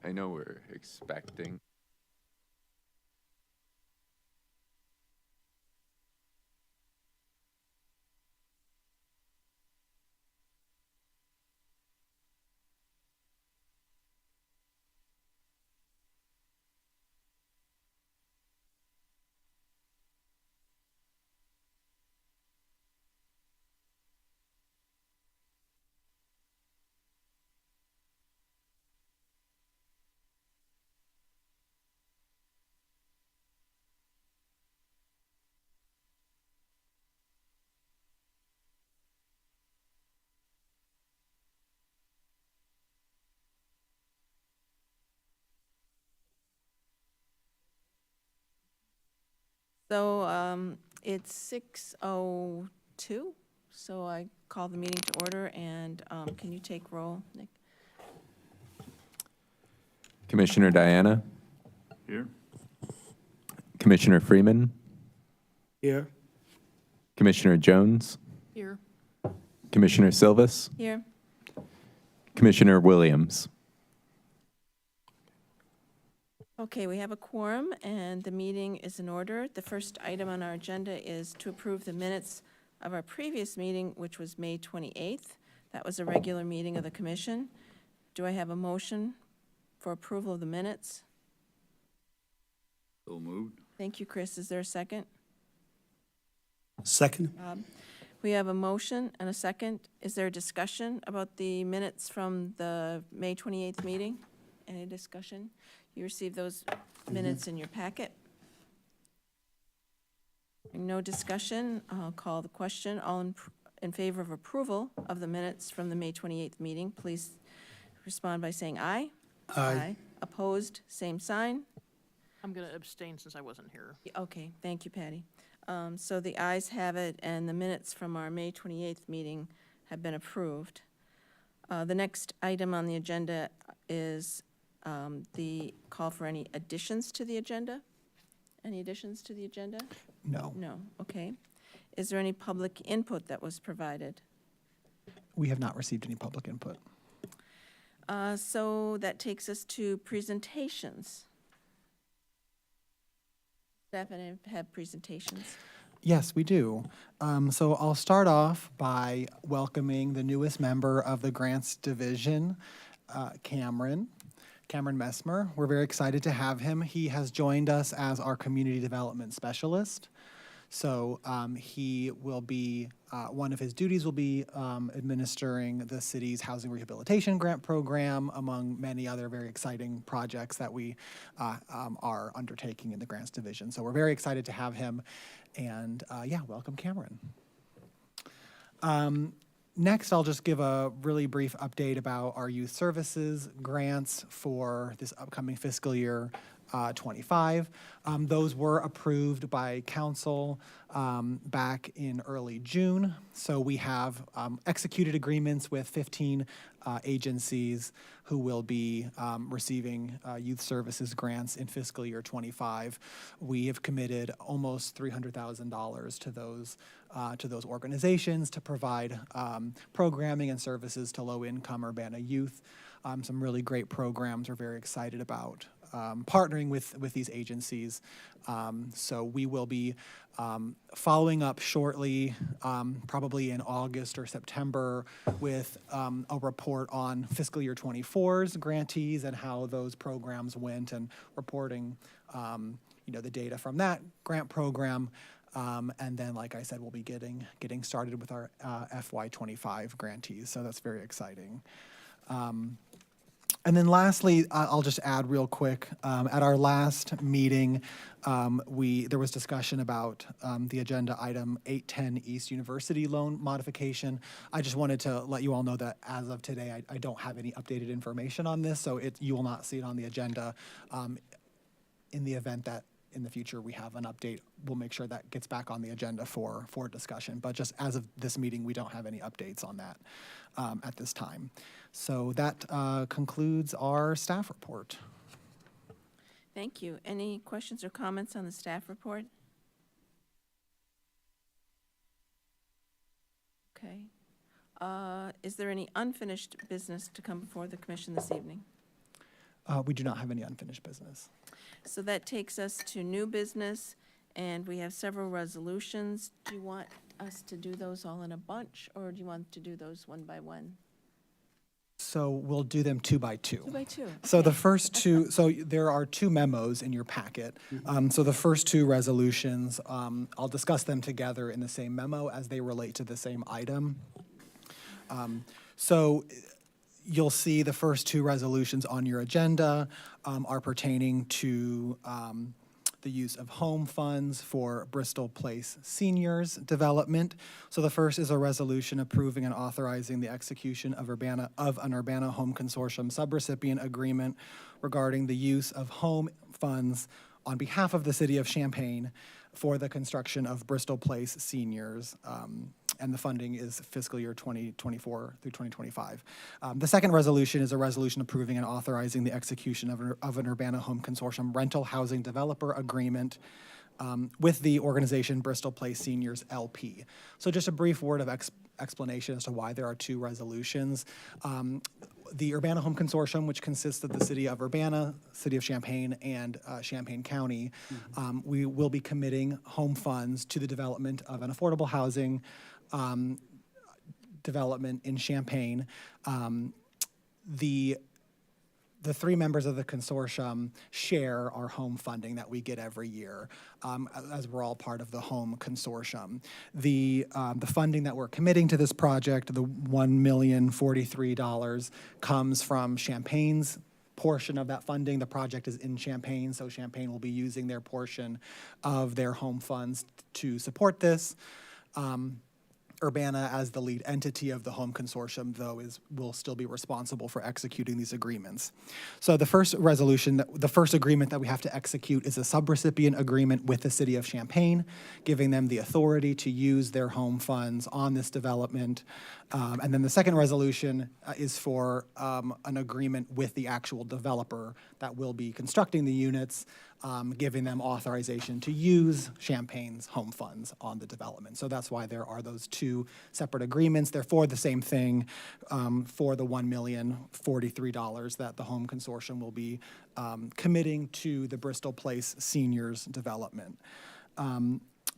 I know we're expecting. So it's 6:02, so I call the meeting to order, and can you take roll, Nick? Commissioner Diana, Here. Commissioner Freeman, Here. Commissioner Jones, Here. Commissioner Silvas, Here. Commissioner Williams. Okay, we have a quorum, and the meeting is in order. The first item on our agenda is to approve the minutes of our previous meeting, which was May 28th. That was a regular meeting of the commission. Do I have a motion for approval of the minutes? So moved. Thank you, Chris. Is there a second? Second. Bob? We have a motion and a second. Is there a discussion about the minutes from the May 28th meeting? Any discussion? You received those minutes in your packet? No discussion. I'll call the question. All in favor of approval of the minutes from the May 28th meeting, please respond by saying aye. Aye. Opposed, same sign. I'm going to abstain since I wasn't here. Okay, thank you, Patty. So the ayes have it, and the minutes from our May 28th meeting have been approved. The next item on the agenda is the call for any additions to the agenda. Any additions to the agenda? No. No, okay. Is there any public input that was provided? We have not received any public input. So that takes us to presentations. Staff and have presentations. Yes, we do. So I'll start off by welcoming the newest member of the Grants Division, Cameron Messmer. We're very excited to have him. He has joined us as our Community Development Specialist. So he will be, one of his duties will be administering the city's housing rehabilitation grant program, among many other very exciting projects that we are undertaking in the Grants Division. So we're very excited to have him. And yeah, welcome, Cameron. Next, I'll just give a really brief update about our youth services grants for this upcoming fiscal year 25. Those were approved by council back in early June. So we have executed agreements with 15 agencies who will be receiving youth services grants in fiscal year 25. We have committed almost $300,000 to those organizations to provide programming and services to low-income Urbana youth. Some really great programs we're very excited about partnering with these agencies. So we will be following up shortly, probably in August or September, with a report on fiscal year 24's grantees and how those programs went, and reporting the data from that grant program. And then, like I said, we'll be getting started with our FY25 grantees. So that's very exciting. And then lastly, I'll just add real quick, at our last meeting, there was discussion about the agenda item 810 East University loan modification. I just wanted to let you all know that as of today, I don't have any updated information on this, so you will not see it on the agenda. In the event that in the future we have an update, we'll make sure that gets back on the agenda for discussion. But just as of this meeting, we don't have any updates on that at this time. So that concludes our staff report. Thank you. Any questions or comments on the staff report? Okay. Is there any unfinished business to come before the commission this evening? We do not have any unfinished business. So that takes us to new business, and we have several resolutions. Do you want us to do those all in a bunch, or do you want to do those one by one? So we'll do them two by two. Two by two. So the okay. first two, so there are two memos in your packet. So the first two resolutions, I'll discuss them together in the same memo as they relate to the same item. So you'll see the first two resolutions on your agenda are pertaining to the use of home funds for Bristol Place seniors development. So the first is a resolution approving and authorizing the execution of an Urbana Home Consortium subrecipient agreement regarding the use of home funds on behalf of the city of Champaign for the construction of Bristol Place seniors. And the funding is fiscal year 2024 through 2025. The second resolution is a resolution approving and authorizing the execution of an Urbana Home Consortium rental housing developer agreement with the organization Bristol Place Seniors LP. So just a brief word of explanation as to why there are two resolutions. The Urbana Home Consortium, which consists of the city of Urbana, city of Champaign, and Champaign County, we will be committing home funds to the development of an affordable housing development in Champaign. The three members of the consortium share our home funding that we get every year, as we're all part of the home consortium. The funding that we're committing to this project, the $1,043,000, comes from Champaign's portion of that funding. The project is in Champaign, so Champaign will be using their portion of their home funds to support this. Urbana, as the lead entity of the home consortium, though, will still be responsible for executing these agreements. So the first agreement that we have to execute is a subrecipient agreement with the city of Champaign, giving them the authority to use their home funds on this development. And then the second resolution is for an agreement with the actual developer that will be constructing the units, giving them authorization to use Champaign's home funds on the development. So that's why there are those two separate agreements. They're for the same thing, for the $1,043,000 that the home consortium will be committing to the Bristol Place seniors development.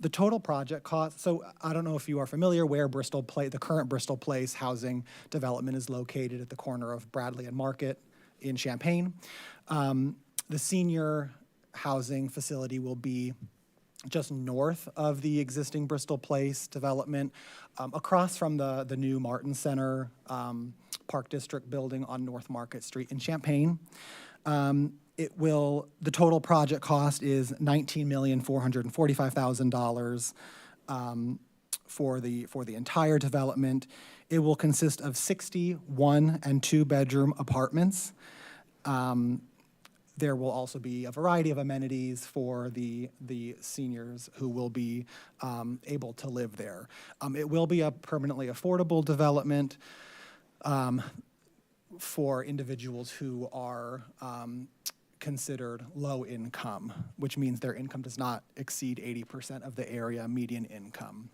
The total project cost, so I don't know if you are familiar where the current Bristol Place housing development is located at the corner of Bradley and Market in Champaign. The senior housing facility will be just north of the existing Bristol Place development, across from the new Martin Center Park District building on North Market Street in Champaign. The total project cost is $19,445,000 for the entire development. It will consist of 60 one- and two-bedroom apartments. There will also be a variety of amenities for the seniors who will be able to live there. It will be a permanently affordable development for individuals who are considered low income, which means their income does not exceed 80% of the area median income.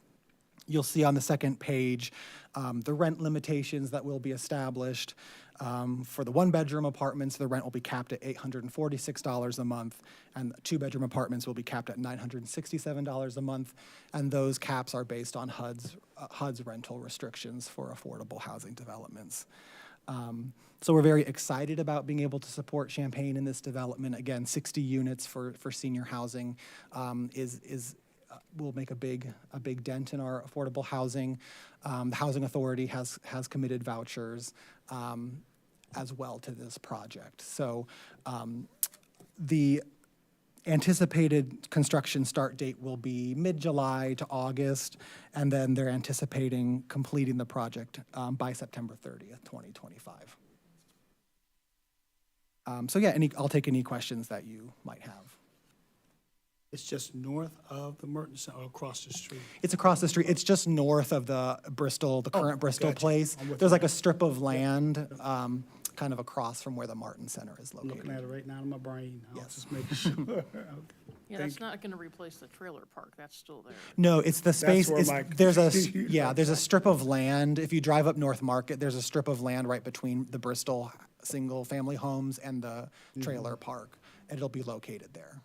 You'll see on the second page the rent limitations that will be established. For the one-bedroom apartments, the rent will be capped at $846 a month, and two-bedroom apartments will be capped at $967 a month, and those caps are based on HUD's rental restrictions for affordable housing developments. So we're very excited about being able to support Champaign in this development. Again, 60 units for senior housing will make a big dent in our affordable housing. The Housing Authority has committed vouchers as well to this project. So the anticipated construction start date will be mid-July to August, and then they're anticipating completing the project by September 30th, 2025. So yeah, I'll take any questions that you might have. It's just north of the Merton Center or across the street? It's across the street. It's just north of the current Bristol gotcha. Place. I'm with There's you. like a strip of land kind of across from where the Martin Center is I'm looking at located. it right now in my brain. I was Yes. just making sure. Okay. Yeah, that's not gonna replace the trailer park, that's still there. No, it's the space, where it's, my there's a, confusion yeah, comes there's a from. strip of land. If you drive up North Market, there's a strip of land right between the Bristol single-family homes and the trailer park, and it'll be located there.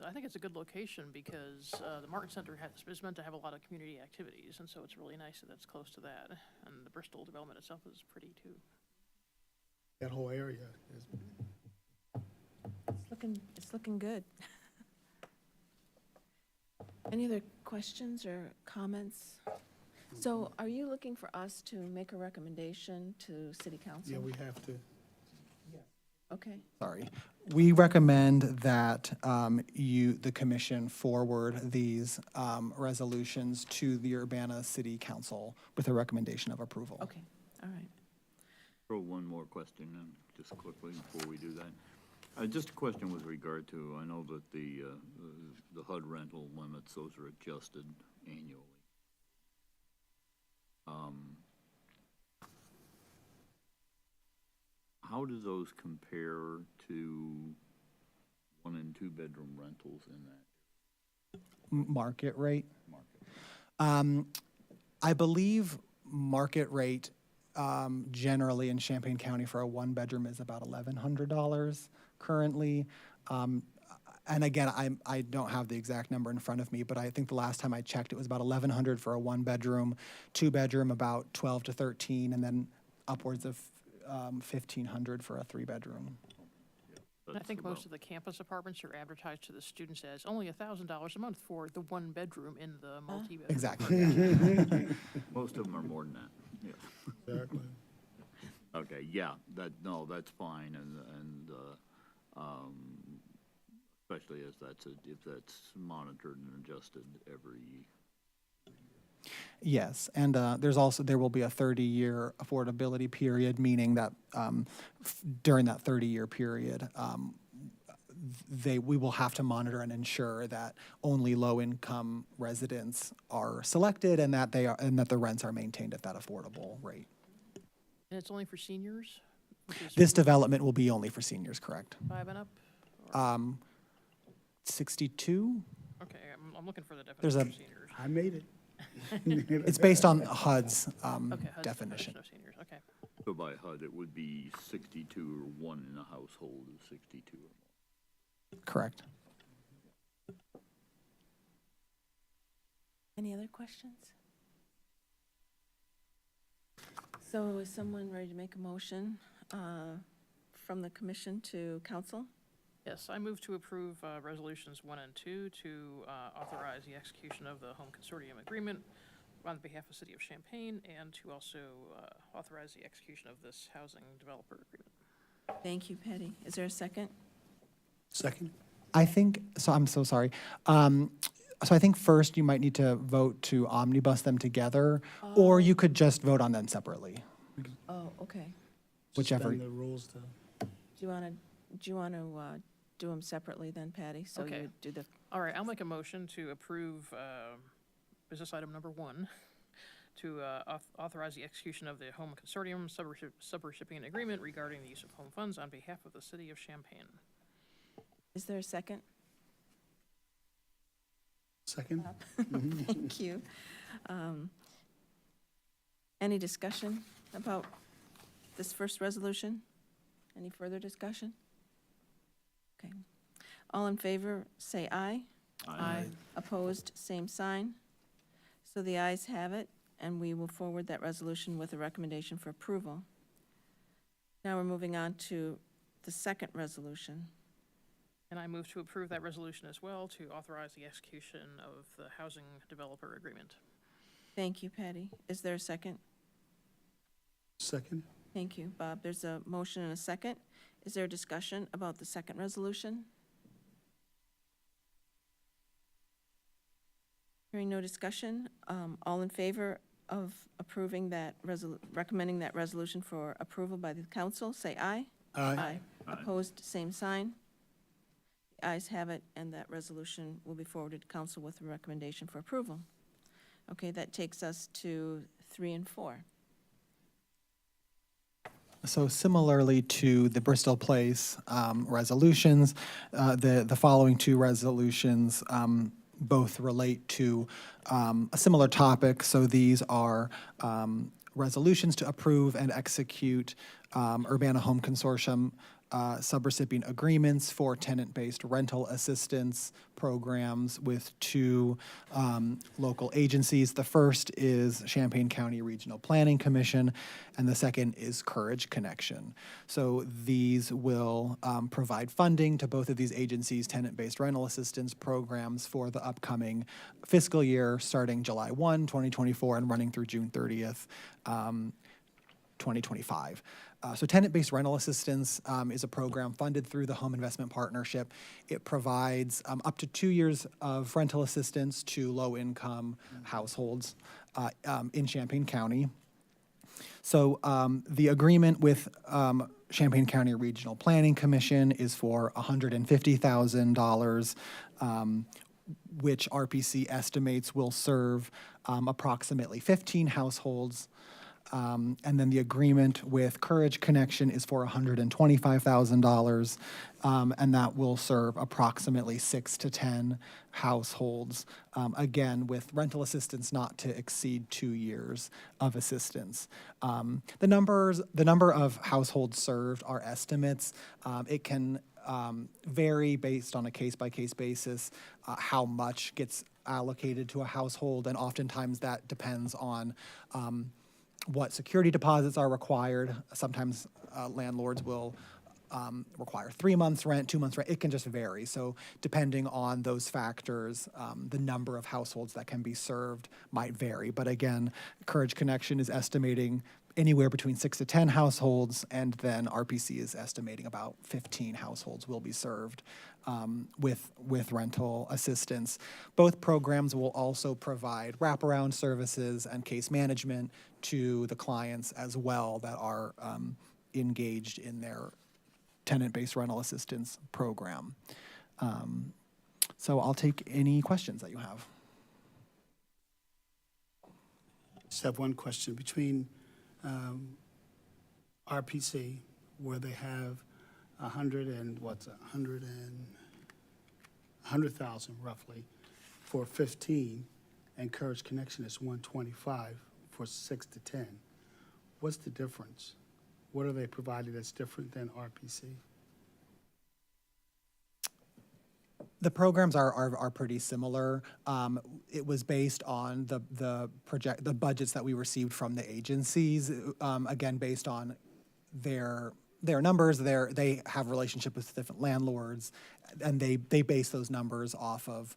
I think it's a good location because the Martin Center is meant to have a lot of community activities, and so it's really nice that it's close to that. And the Bristol development itself is pretty too. That whole area is, It's looking good. Any other questions or comments? So are you looking for us to make a recommendation to city council? yeah, we have to. Okay, Sorry. We recommend that the commission forward these resolutions to the Urbana City Council with a recommendation of approval. okay, all right. Throw one more question in, just quickly, before we do that. Just a question with regard to, I know that the HUD rental limits, those are adjusted annually. How do those compare to 1 and 2 bedroom rentals in that Market rate. market? I believe market rate generally in Champaign County for a one-bedroom is about $1,100 currently. And again, I don't have the exact number in front of me, but I think the last time I checked, it was about $1,100 for a one-bedroom, two-bedroom about 12 to 13, and then upwards of $1,500 for a three-bedroom. And I think most of the campus apartments are advertised to the students as only $1,000 a month for the one bedroom in the multi-bedroom. Exactly. Most of them are more than that, yeah. Exactly. Okay, yeah, that's fine, and especially if that's monitored and adjusted every. Yes, and there will be a 30-year affordability period, meaning that during that 30-year period, we will have to monitor and ensure that only low-income residents are selected and that the rents are maintained at that affordable rate. And it's only for seniors, which is This development will be only for seniors, correct? 5 and up? Or- 62? Okay, I'm looking for the There's definition a- of seniors. I made it. It's based on HUD's Okay, HUD's definition. of seniors, okay. So by HUD, it would be 62 or one in a household of 62 or more. Correct. Any other questions? So is someone ready to make a motion from the commission to council? Yes, I move to approve resolutions 1 and 2 to authorize the execution of the home consortium agreement on behalf of City of Champaign, and to also authorize the execution of this housing developer agreement. Thank you, Patty. Is there a second? Second? I think, so I'm so sorry. So I think first you might need to vote to omnibus them together, or you could just vote on them separately, Oh, okay. whichever. Suspend the rules to. Do you want to do them separately then, Patty? So Okay. you would do the, All right, I'll make a motion to approve business item number 1, to authorize the execution of the home consortium subrecipient agreement regarding the use of home funds on behalf of the City of Champaign. is there a second? Second? Thank you. Any discussion about this first resolution? Any further discussion? Okay. All in favor, say aye. Aye. Opposed, same sign. So the ayes have it, and we will forward that resolution with a recommendation for approval. Now we're moving on to the second resolution. And I move to approve that resolution as well, to authorize the execution of the housing developer agreement. Thank you, Patty. Is there a second? Second? Thank you, Bob. There's a motion and a second. Is there a discussion about the second resolution? Hearing no discussion, all in favor of approving that recommending that resolution for approval by the council, say aye. Aye. Opposed, same sign. The ayes have it, and that resolution will be forwarded to council with a recommendation for approval. Okay, that takes us to 3 and 4. So similarly to the Bristol Place resolutions, the following two resolutions both relate to a similar topic. So these are resolutions to approve and execute Urbana Home Consortium subrecipient agreements for tenant-based rental assistance programs with two local agencies. The first is Champaign County Regional Planning Commission, and the second is Courage Connection. So these will provide funding to both of these agencies' tenant-based rental assistance programs for the upcoming fiscal year, starting July 1, 2024, and running through June 30th, 2025. So tenant-based rental assistance is a program funded through the Home Investment Partnership. It provides up to 2 years of rental assistance to low-income households in Champaign County. So the agreement with Champaign County Regional Planning Commission is for $150,000, which RPC estimates will serve approximately 15 households. And then the agreement with Courage Connection is for $125,000, and that will serve approximately 6 to 10 households, again, with rental assistance not to exceed 2 years of assistance. The number of households served are estimates. It can vary based on a case-by-case basis, how much gets allocated to a household, and oftentimes that depends on what security deposits are required. Sometimes landlords will require 3 months rent, 2 months rent. It can just vary. So depending on those factors, the number of households that can be served might vary. But again, Courage Connection is estimating anywhere between 6 to 10 households, and then RPC is estimating about 15 households will be served with rental assistance. Both programs will also provide wraparound services and case management to the clients as well that are engaged in their tenant-based rental assistance program. So I'll take any questions that you have. Just have one question. Between RPC, where they have 100,000 roughly for 15, and Courage Connection is 125 for 6 to 10. What's the difference? What are they providing that's different than RPC? The programs are pretty similar. It was based on the budgets that we received from the agencies. Again, based on their numbers, they have relationship with different landlords, and they base those numbers off of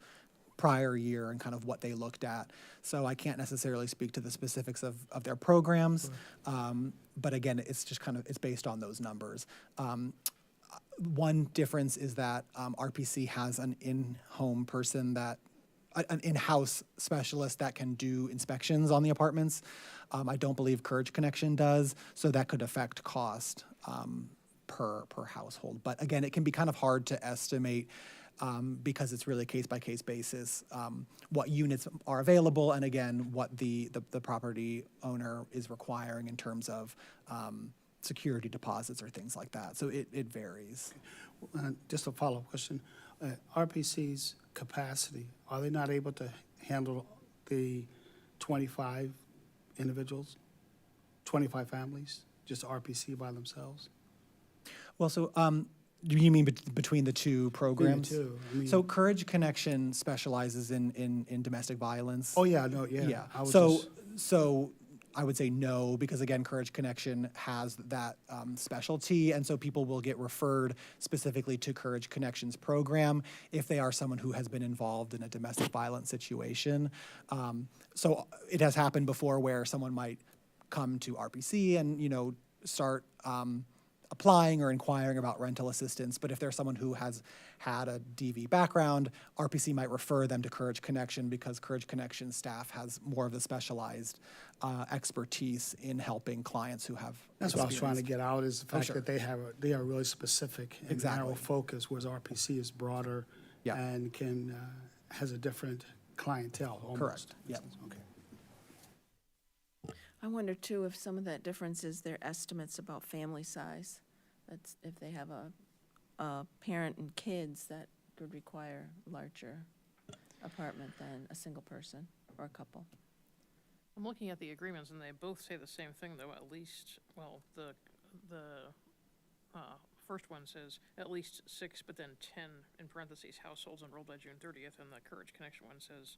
prior year and kind of what they looked at. So I can't necessarily speak to the specifics of their programs, but again, it's just it's based on those numbers. One difference is that RPC has an in-home person an in-house specialist that can do inspections on the apartments. I don't believe Courage Connection does, so that could affect cost per household. But again, it can be kind of hard to estimate because it's really a case-by-case basis, what units are available, and again, what the property owner is requiring in terms of security deposits or things like that. So it varies. Just a follow-up question. RPC's capacity, are they not able to handle the 25 individuals, 25 families, just RPC by themselves? Well, so do you mean between the two programs? Between the two. I mean, So Courage Connection specializes in domestic violence. oh, yeah, no, yeah. Yeah. I was So just- so I would say no, because again, Courage Connection has that specialty, and so people will get referred specifically to Courage Connection's program if they are someone who has been involved in a domestic violence situation. So it has happened before where someone might come to RPC and start applying or inquiring about rental assistance, but if there's someone who has had a DV background, RPC might refer them to Courage Connection because Courage Connection staff has more of the specialized expertise in helping clients who have That's what I was trying to experienced. get out, is the fact sure. that they are really specific and narrow Exactly. focus, whereas RPC is broader Yeah. and has a different clientele almost. Correct. Yep. Okay. I wonder too if some of that difference is their estimates about family size. That's if they have a parent and kids, that would require a larger apartment than a single person or a couple. I'm looking at the agreements, and they both say the same thing, though, at least, well, the first one says at least 6, but then 10, in parentheses, households enrolled by June 30th, and the Courage Connection one says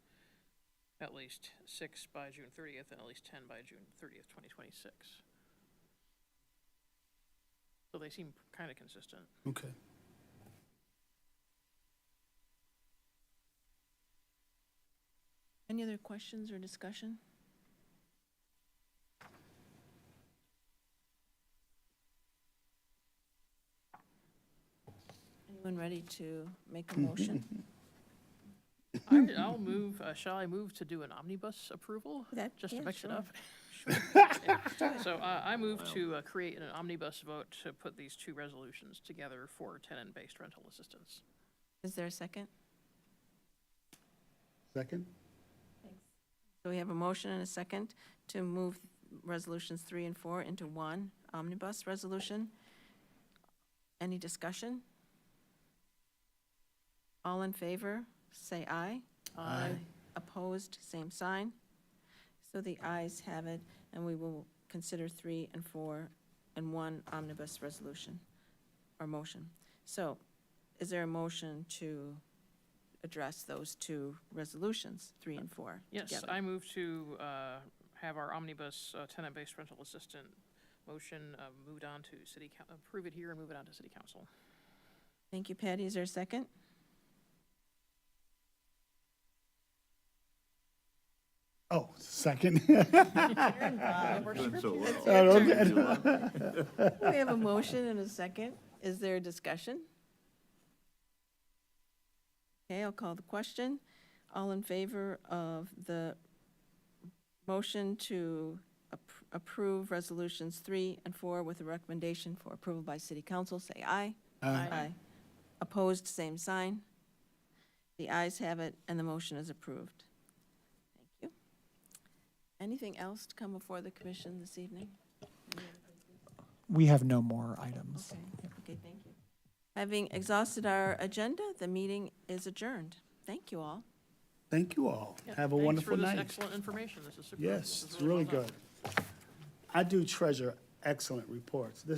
at least 6 by June 30th and at least 10 by June 30th, 2026. So they seem kind of consistent. Okay. Any other questions or discussion? Anyone ready to make a motion? I'll move, shall I move to do an omnibus approval? Just to Yeah, mix it sure. up? So I move to create an omnibus vote to put these two resolutions together for tenant-based rental assistance. Is there a second? Second? So we have a motion and a second to move resolutions 3 and 4 into one omnibus resolution. Any discussion? All in favor, say aye. Aye. Opposed, same sign. So the ayes have it, and we will consider 3 and 4 in one omnibus resolution or motion. So is there a motion to address those two resolutions, 3 and 4, Yes, together? I move to have our omnibus tenant-based rental assistant motion moved on to approve it here and move it on to city council. Thank you, Patty. Is there a second? Oh, second. Doing so well. We have a motion and a second. Is there a discussion? Okay, I'll call the question. All in favor of the motion to approve resolutions 3 and 4 with a recommendation for approval by city council, say aye. Aye. Opposed, same sign. The ayes have it, and the motion is approved. Thank you. Anything else to come before the commission this evening? We have no more items. Okay, thank you. Having exhausted our agenda, the meeting is adjourned. Thank you all. Thank you all. Yeah, Have a thanks wonderful for this night. excellent information. This is super. Yes, this is it's really well done. good. I do treasure excellent reports. This